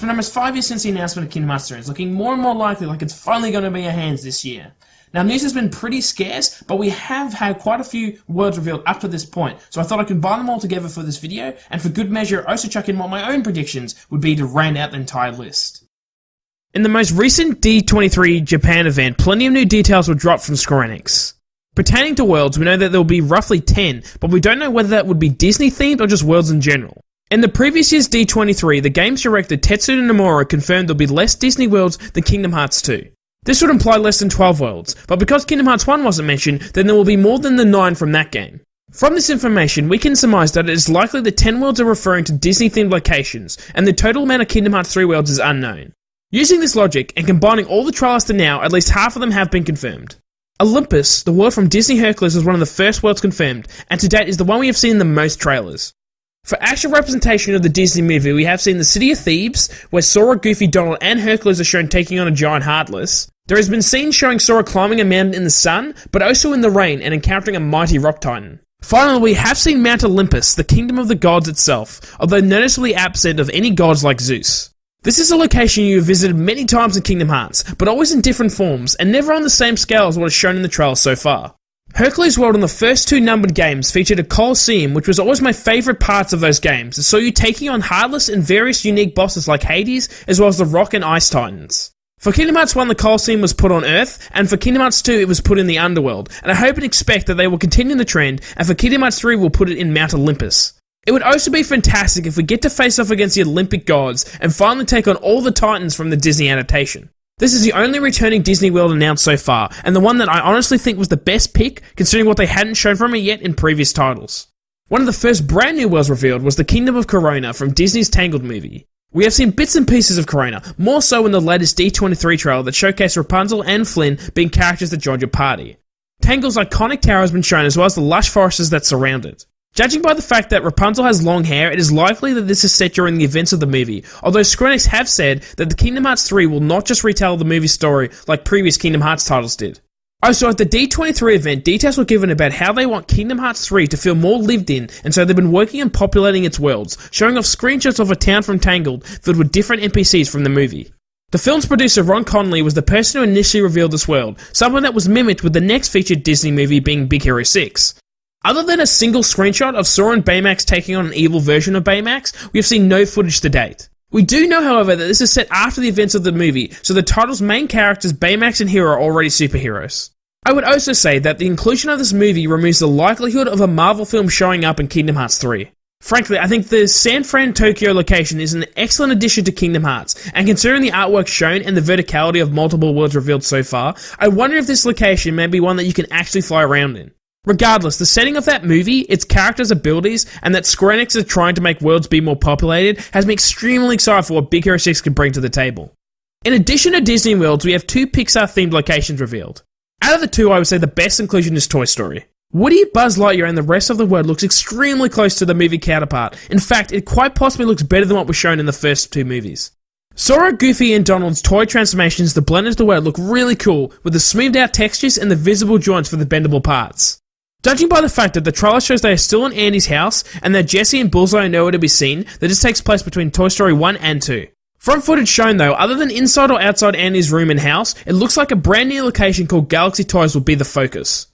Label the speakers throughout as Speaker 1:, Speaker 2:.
Speaker 1: been almost 5 years since the announcement of Kingdom Hearts 3. It's looking more and more likely like it's finally going to be in our hands this year. Now, news has been pretty scarce, but we have had quite a few words revealed up to this point, so I thought I'd combine them all together for this video, and for good measure, also chuck in what my own predictions would be to round out the entire list. In the most recent D23 Japan event, plenty of new details were dropped from Square Enix. Pertaining to worlds, we know that there will be roughly 10, but we don't know whether that would be Disney-themed or just worlds in general. In the previous year's D23, the game's director Tetsuya Nomura confirmed there'll be less Disney worlds than Kingdom Hearts 2. This would imply less than 12 worlds, but because Kingdom Hearts 1 wasn't mentioned, then there will be more than the 9 from that game. From this information, we can surmise that it is likely the 10 worlds are referring to Disney-themed locations, and the total amount of Kingdom Hearts 3 worlds is unknown. Using this logic, and combining all the trailers to now, at least half of them have been confirmed. Olympus, the world from Disney Hercules, was one of the first worlds confirmed, and to date is the one we have seen in the most trailers. For actual representation of the Disney movie, we have seen the City of Thebes, where Sora, Goofy, Donald, and Hercules are shown taking on a giant Heartless. There has been scenes showing Sora climbing a mountain in the sun, but also in the rain and encountering a mighty rock titan. Finally, we have seen Mount Olympus, the kingdom of the gods itself, although noticeably absent of any gods like Zeus. This is a location you have visited many times in Kingdom Hearts, but always in different forms, and never on the same scale as what is shown in the trailer so far. Hercules World in the first 2 numbered games featured a Colosseum, which was always my favourite parts of those games. It saw you taking on Heartless and various unique bosses like Hades, as well as the Rock and Ice Titans. For Kingdom Hearts 1, the Colosseum was put on Earth, and for Kingdom Hearts 2, it was put in the Underworld, and I hope and expect that they will continue the trend, and for Kingdom Hearts 3, we'll put it in Mount Olympus. It would also be fantastic if we get to face off against the Olympic gods, and finally take on all the Titans from the Disney adaptation. This is the only returning Disney world announced so far, and the one that I honestly think was the best pick, considering what they hadn't shown from it yet in previous titles. One of the first brand new worlds revealed was the Kingdom of Corona from Disney's Tangled movie. We have seen bits and pieces of Corona, more so in the latest D23 trailer that showcased Rapunzel and Flynn being characters that joined your party. Tangled's iconic tower has been shown, as well as the lush forests that surround it. Judging by the fact that Rapunzel has long hair, it is likely that this is set during the events of the movie, although Square Enix have said that the Kingdom Hearts 3 will not just retell the movie story like previous Kingdom Hearts titles did. Also, at the D23 event, details were given about how they want Kingdom Hearts 3 to feel more lived in, and so they've been working on populating its worlds, showing off screenshots of a town from Tangled filled with different NPCs from the movie. The film's producer Ron Connolly was the person who initially revealed this world, something that was mimicked with the next featured Disney movie being Big Hero 6. Other than a single screenshot of Sora and Baymax taking on an evil version of Baymax, we have seen no footage to date. We do know, however, that this is set after the events of the movie, so the title's main characters Baymax and Hero are already superheroes. I would also say that the inclusion of this movie removes the likelihood of a Marvel film showing up in Kingdom Hearts 3. Frankly, I think the San Fran, Tokyo location is an excellent addition to Kingdom Hearts, and considering the artwork shown and the verticality of multiple worlds revealed so far, I wonder if this location may be one that you can actually fly around in. Regardless, the setting of that movie, its characters' abilities, and that Square Enix is trying to make worlds be more populated has me extremely excited for what Big Hero 6 can bring to the table. In addition to Disney worlds, we have 2 Pixar-themed locations revealed. Out of the 2, I would say the best inclusion is Toy Story. Woody, Buzz Lightyear, and the rest of the world looks extremely close to the movie counterpart. In fact, it quite possibly looks better than what was shown in the first 2 movies. Sora, Goofy, and Donald's toy transformations to blend into the world look really cool, with the smoothed out textures and the visible joints for the bendable parts. Judging by the fact that the trailer shows they are still in Andy's house, and that Jessie and Bullseye are nowhere to be seen, that this takes place between Toy Story 1 and 2. From footage shown though, other than inside or outside Andy's room and house, it looks like a brand new location called Galaxy Toys will be the focus.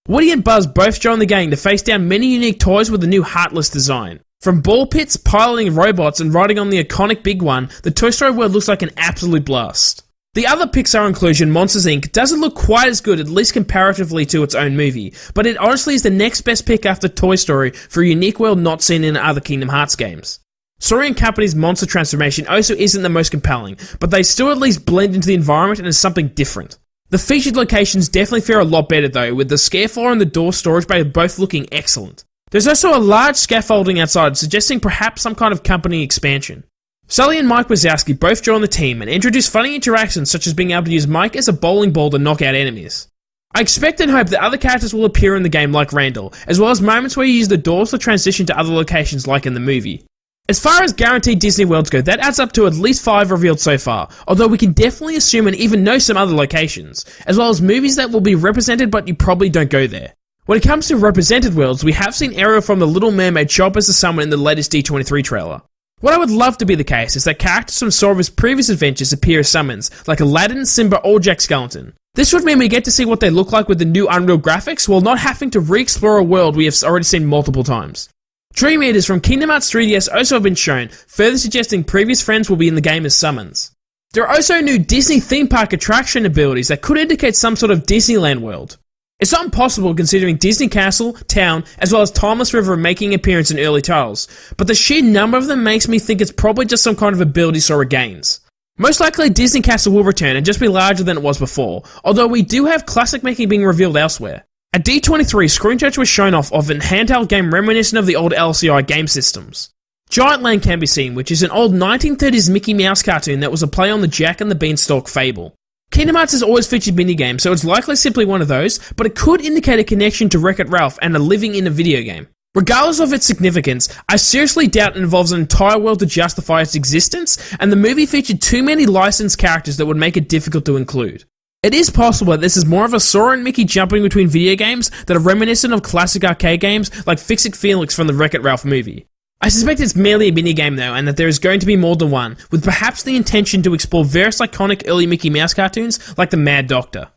Speaker 1: Woody and Buzz both join the gang to face down many unique toys with the new Heartless design. From ball pits, piloting robots, and riding on the iconic Big One, the Toy Story world looks like an absolute blast. The other Pixar inclusion, Monsters Inc., doesn't look quite as good, at least comparatively to its own movie, but it honestly is the next best pick after Toy Story for a unique world not seen in other Kingdom Hearts games. Sora & Company's monster transformation also isn't the most compelling, but they still at least blend into the environment and is something different. The featured locations definitely fare a lot better though, with the scare floor and the door storage bay both looking excellent. There's also a large scaffolding outside, suggesting perhaps some kind of company expansion. Sully and Mike Wazowski both join the team and introduce funny interactions such as being able to use Mike as a bowling ball to knock out enemies. I expect and hope that other characters will appear in the game like Randall, as well as moments where you use the doors to transition to other locations like in the movie. As far as guaranteed Disney worlds go, that adds up to at least 5 revealed so far, although we can definitely assume and even know some other locations, as well as movies that will be represented but you probably don't go there. When it comes to represented worlds, we have seen Ariel from The Little Mermaid show up as the someone in the latest D23 trailer. What I would love to be the case is that characters from Sora's previous adventures appear as summons, like Aladdin, Simba, or Jack Skellington. This would mean we get to see what they look like with the new Unreal graphics while not having to re-explore a world we have already seen multiple times. Dream Eaters from Kingdom Hearts 3DS also have been shown, further suggesting previous friends will be in the game as summons. There are also new Disney theme park attraction abilities that could indicate some sort of Disneyland world. It's not impossible considering Disney Castle, Town, as well as Timeless River making an appearance in early titles, but the sheer number of them makes me think it's probably just some kind of ability Sora gains. Most likely Disney Castle will return and just be larger than it was before, although we do have classic making being revealed elsewhere. At D23, screenshots were shown off of a handheld game reminiscent of the old LCI game systems. Giant Land can be seen, which is an old 1930s Mickey Mouse cartoon that was a play on the Jack and the Beanstalk fable. Kingdom Hearts has always featured minigames, so it's likely simply one of those, but it could indicate a connection to Wreck-It Ralph and a living in a video game. Regardless of its significance, I seriously doubt it involves an entire world to justify its existence, and the movie featured too many licensed characters that would make it difficult to include. It is possible that this is more of a Sora and Mickey jumping between video games that are reminiscent of classic arcade games like Fix-It Felix from the Wreck-It Ralph movie. I suspect it's merely a minigame though, and that there is going to be more than one, with perhaps the intention to explore various iconic early Mickey Mouse cartoons like the Mad Doctor.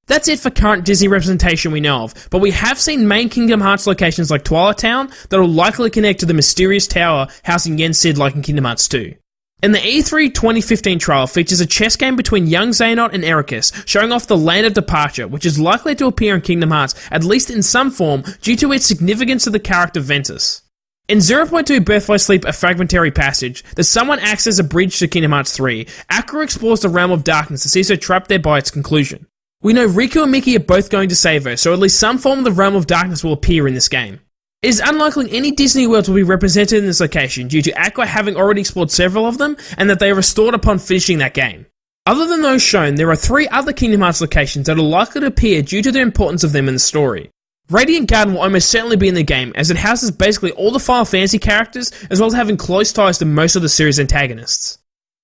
Speaker 1: That's it for current Disney representation we know of, but we have seen main Kingdom Hearts locations like Twilight Town that will likely connect to the mysterious tower housing Yen Sid like in Kingdom Hearts 2. And the E3 2015 trial features a chess game between young Xehanort and Ericus, showing off the Land of Departure, which is likely to appear in Kingdom Hearts, at least in some form, due to its significance to the character Ventus. In 0.2 Birth by Sleep, A Fragmentary Passage, that someone acts as a bridge to Kingdom Hearts 3, Aqua explores the Realm of Darkness and sees her trapped there by its conclusion. We know Riku and Mickey are both going to save her, so at least some form of the Realm of Darkness will appear in this game. It is unlikely any Disney worlds will be represented in this location due to Aqua having already explored several of them, and that they are restored upon finishing that game. Other than those shown, there are 3 other Kingdom Hearts locations that are likely to appear due to the importance of them in the story. Radiant Garden will almost certainly be in the game, as it houses basically all the Final Fantasy characters, as well as having close ties to most of the series' antagonists.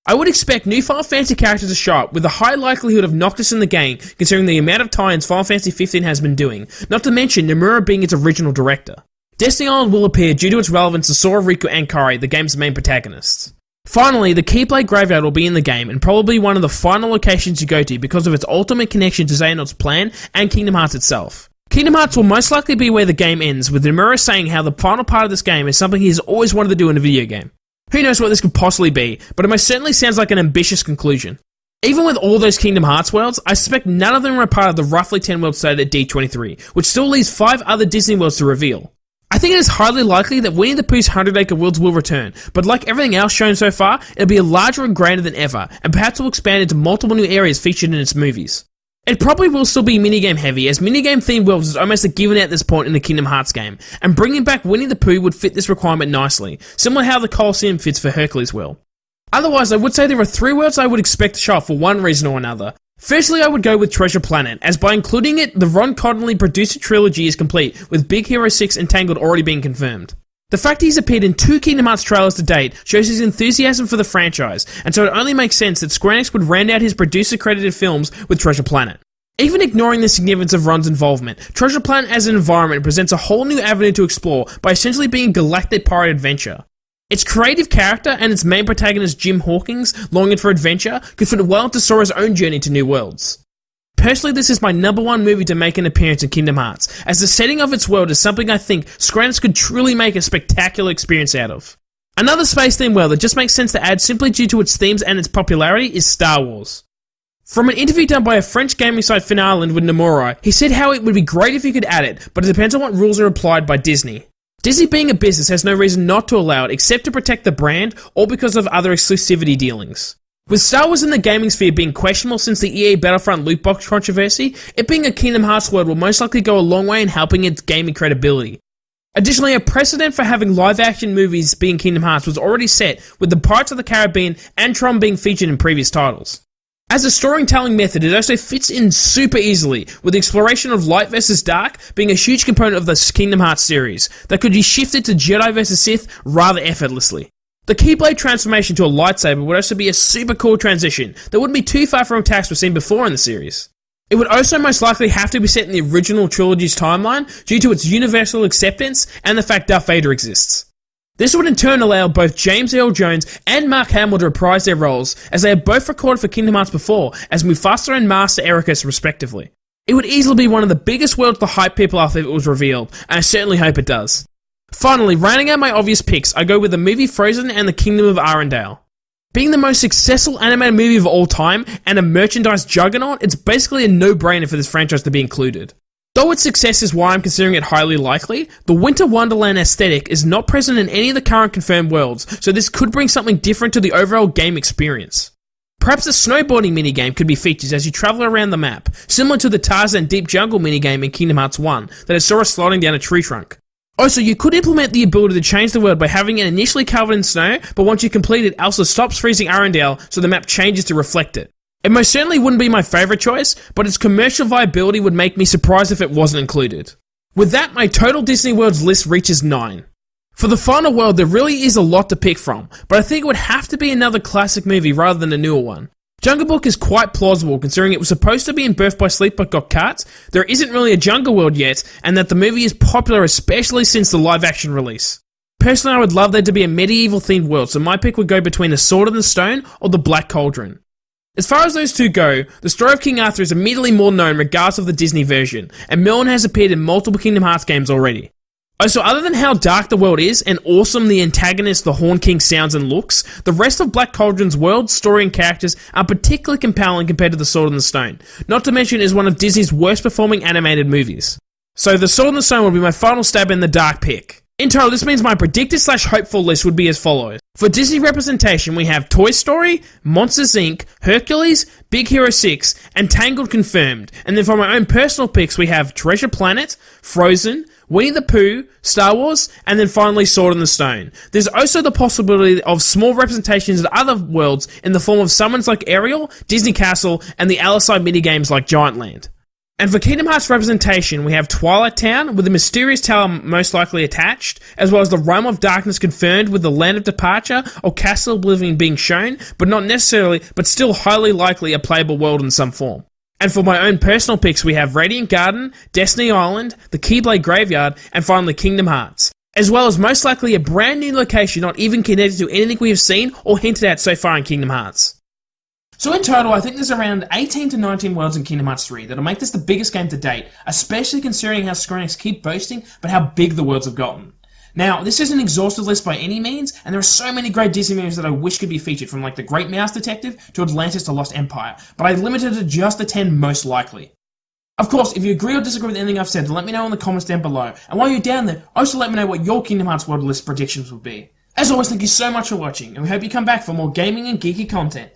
Speaker 1: I would expect new Final Fantasy characters to show up, with a high likelihood of Noctis in the game, considering the amount of tie-ins Final Fantasy 15 has been doing, not to mention Nomura being its original director. Destiny Island will appear due to its relevance to Sora, Riku, and Kairi, the game's main protagonists. Finally, the Keyblade Graveyard will be in the game, and probably one of the final locations you go to because of its ultimate connection to Xehanort's plan and Kingdom Hearts itself. Kingdom Hearts will most likely be where the game ends, with Nomura saying how the final part of this game is something he's always wanted to do in a video game. Who knows what this could possibly be, but it most certainly sounds like an ambitious conclusion. Even with all those Kingdom Hearts worlds, I suspect none of them are part of the roughly 10 worlds stated at D23, which still leaves 5 other Disney worlds to reveal. I think it is highly likely that Winnie the Pooh's 100 Acre Worlds will return, but like everything else shown so far, it'll be larger and grander than ever, and perhaps will expand into multiple new areas featured in its movies. It probably will still be minigame heavy, as minigame themed worlds is almost a given at this point in the Kingdom Hearts game, and bringing back Winnie the Pooh would fit this requirement nicely, similar to how the Colosseum fits for Hercules' World. Otherwise, I would say there are 3 worlds I would expect to show up for one reason or another. Firstly, I would go with Treasure Planet, as by including it, the Ron Connolly producer trilogy is complete, with Big Hero 6 and Tangled already being confirmed. The fact he's appeared in 2 Kingdom Hearts trailers to date shows his enthusiasm for the franchise, and so it only makes sense that Square Enix would round out his producer-credited films with Treasure Planet. Even ignoring the significance of Ron's involvement, Treasure Planet as an environment presents a whole new avenue to explore by essentially being a galactic pirate adventure. Its creative character and its main protagonist Jim Hawkins, longing for adventure, could fit well into Sora's own journey to new worlds. Personally, this is my number 1 movie to make an appearance in Kingdom Hearts, as the setting of its world is something I think Square Enix could truly make a spectacular experience out of. Another space-themed world that just makes sense to add simply due to its themes and its popularity is Star Wars. From an interview done by a French gaming site Finland with Nomura, he said how it would be great if you could add it, but it depends on what rules are applied by Disney. Disney being a business has no reason not to allow it except to protect the brand or because of other exclusivity dealings. With Star Wars in the gaming sphere being questionable since the EA Battlefront loot box controversy, it being a Kingdom Hearts world will most likely go a long way in helping its gaming credibility. Additionally, a precedent for having live-action movies being Kingdom Hearts was already set, with the Pirates of the Caribbean and Tron being featured in previous titles. As a storytelling method, it also fits in super easily, with the exploration of light versus dark being a huge component of the Kingdom Hearts series, that could be shifted to Jedi versus Sith rather effortlessly. The Keyblade transformation to a lightsaber would also be a super cool transition that wouldn't be too far from attacks we've seen before in the series. It would also most likely have to be set in the original trilogy's timeline due to its universal acceptance and the fact Darth Vader exists. This would in turn allow both James Earl Jones and Mark Hamill to reprise their roles, as they have both recorded for Kingdom Hearts before as Mufasa and Master Ericus respectively. It would easily be one of the biggest worlds to hype people up if it was revealed, and I certainly hope it does. Finally, rounding out my obvious picks, I go with the movie Frozen and the Kingdom of Arendelle. Being the most successful animated movie of all time and a merchandise juggernaut, it's basically a no-brainer for this franchise to be included. Though its success is why I'm considering it highly likely, the Winter Wonderland aesthetic is not present in any of the current confirmed worlds, so this could bring something different to the overall game experience. Perhaps a snowboarding minigame could be featured as you travel around the map, similar to the Tarzan Deep Jungle minigame in Kingdom Hearts 1 that I saw us sliding down a tree trunk. Also, you could implement the ability to change the world by having it initially covered in snow, but once you complete it, Elsa stops freezing Arendelle so the map changes to reflect it. It most certainly wouldn't be my favourite choice, but its commercial viability would make me surprised if it wasn't included. With that, my total Disney Worlds list reaches 9. For the final world, there really is a lot to pick from, but I think it would have to be another classic movie rather than a newer one. Jungle Book is quite plausible considering it was supposed to be in Birth by Sleep but got cut, there isn't really a Jungle World yet, and that the movie is popular especially since the live action release. Personally, I would love there to be a medieval themed world, so my pick would go between A Sword in the Stone or The Black Cauldron. As far as those two go, the story of King Arthur is immediately more known regardless of the Disney version, and Merlin has appeared in multiple Kingdom Hearts games already. Also, other than how dark the world is, and awesome the antagonist the Horn King sounds and looks, the rest of Black Cauldron's world, story and characters are particularly compelling compared to The Sword in the Stone, not to mention it is one of Disney's worst performing animated movies. So The Sword in the Stone will be my final stab in the dark pick. In total, this means my predicted/hopeful list would be as follows. For Disney representation, we have Toy Story, Monsters Inc., Hercules, Big Hero 6, and Tangled confirmed. And then for my own personal picks, we have Treasure Planet, Frozen, Winnie the Pooh, Star Wars, and then finally Sword in the Stone. There's also the possibility of small representations of other worlds in the form of summons like Ariel, Disney Castle, and the LSI minigames like Giant Land. And for Kingdom Hearts representation, we have Twilight Town, with the Mysterious Tower most likely attached, as well as the Realm of Darkness confirmed with the Land of Departure or Castle Oblivion being shown, but not necessarily, but still highly likely a playable world in some form. And for my own personal picks, we have Radiant Garden, Destiny Island, the Keyblade Graveyard, and finally Kingdom Hearts, as well as most likely a brand new location not even connected to anything we have seen or hinted at so far in Kingdom Hearts. So in total, I think there's around 18 to 19 worlds in Kingdom Hearts 3 that'll make this the biggest game to date, especially considering how Square Enix keep boasting about how big the worlds have gotten. Now, this isn't an exhaustive list by any means, and there are so many great Disney movies that I wish could be featured, from like The Great Mouse Detective to Atlantis to Lost Empire, but I limited it to just the 10 most likely. Of course, if you agree or disagree with anything I've said, let me know in the comments down below, and while you're down there, also let me know what your Kingdom Hearts world list predictions would be. As always, thank you so much for watching, and we hope you come back for more gaming and geeky content.